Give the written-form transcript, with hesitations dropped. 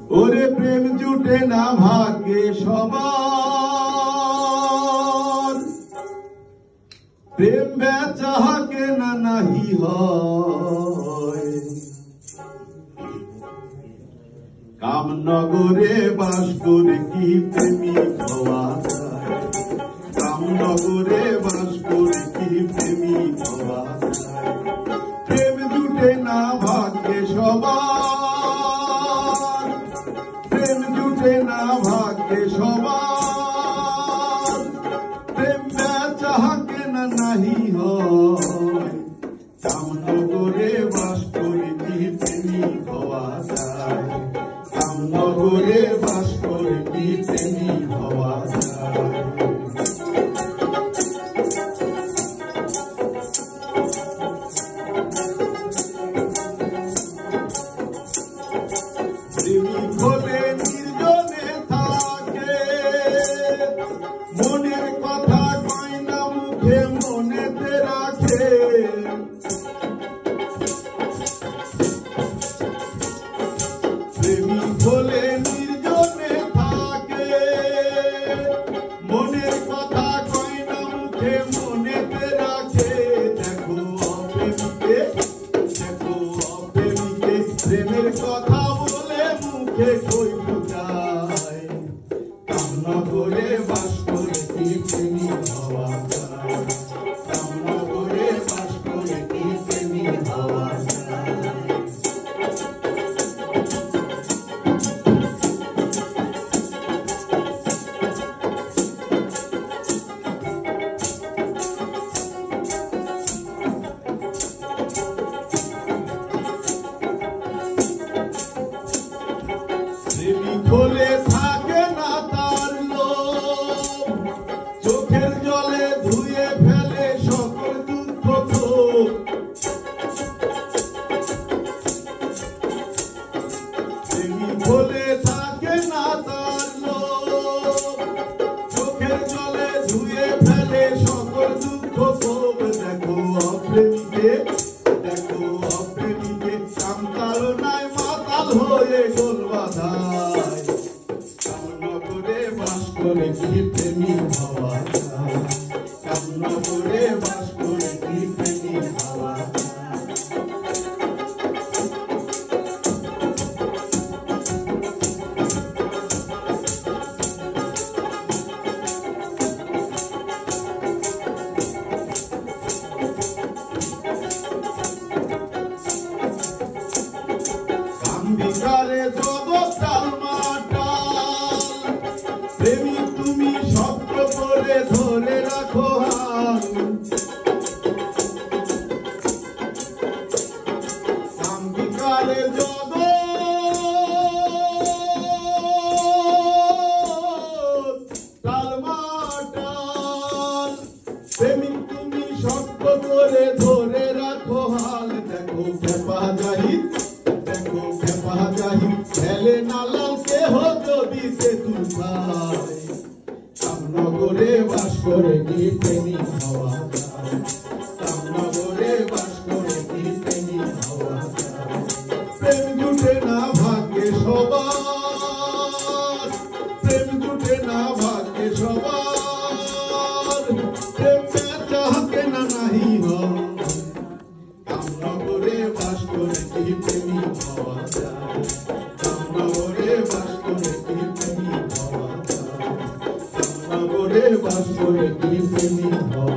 ওরে প্রেম জুটে না ভাগ্যে সবার, প্রেম বেচা কেনা নাহি হয়। কামনগরে বাস করে কি প্রেমিক হওয়া যায়, কামনগরে বাস করে কি প্রেমিক হওয়া যায়। প্রেম জুটে না ভাগ্যে সবার, প্রেম জুটে না ভাগ্যে সবার, প্রেম বেচা কেনা নাহি হয়। কামনগরে বাস করে কি প্রেমিক হওয়া যায়, কামনগরে বাস করে কি প্রেমিক হওয়া যায়। প্রেমিক হলে নির্জনে থাকে, মনের কথা কয় না মুখে মনেতে রাখে। প্রেমিক হলে নির্জনে থাকে, মনের কথা কয় না মুখে মনেতে রাখে। দেখো অপ্রেমিকে, দেখো অপ্রেমিকে, প্রেমের কথা বলে মুখে কই ফুটায়। কামনগরে বাস করে কি প্রেমিক হওয়া যায়, কামনগরে বাস করে কি প্রেমিক হওয়া যায়। প্রেমিক হলে থাকে না তার লোভ, চোখের জলে ধুয়ে ফেলে সকল দুঃখ ক্ষোভ। প্রেমিক হলে থাকে না তার লোভ, চোখের জলে ধুয়ে ফেলে সকল দুঃখ ক্ষোভ। দেখো অপ্রেমিকে, দেখো অপ্রেমিকে, কামতাড়নায় মাতাল হয়ে গোল বাঁধায়। কামনগরে বাস করে কি প্রেমিক হওয়া যায়, কামনগরে বাস করে কি প্রেমিক হওয়া যায়। কামবিকারে জগৎ টালমাটাল, প্রেমিক তুমি শক্ত করে ধরে রাখো হাল। কামবিকারে জগৎ টালমাটাল, প্রেমিক তুমি শক্ত করে ধরে রাখো হাল। দেখো খেপা জাহিদ, দেখো খেপা জাহিদ, ফেলে নালাল কেহ যদি সে তুষায়। কামনগরে বাস করে কি প্রেমিক হওয়া যায়, কামনগরে বাস করে কি প্রেমিক হওয়া যায়। প্রেম জুটে না ভাগ্যে সবার, প্রেম জুটে না ভাগ্যে সবার, প্রেম বেচা কেনা নাহি হয়। কামনগরে বাস করে কি প্রেমিক হওয়া যায়, কামনগরে বাস করে কি প্রেমিক হওয়া যায়, কামনগরে বাস করে কি প্রেমিক হওয়া যায়।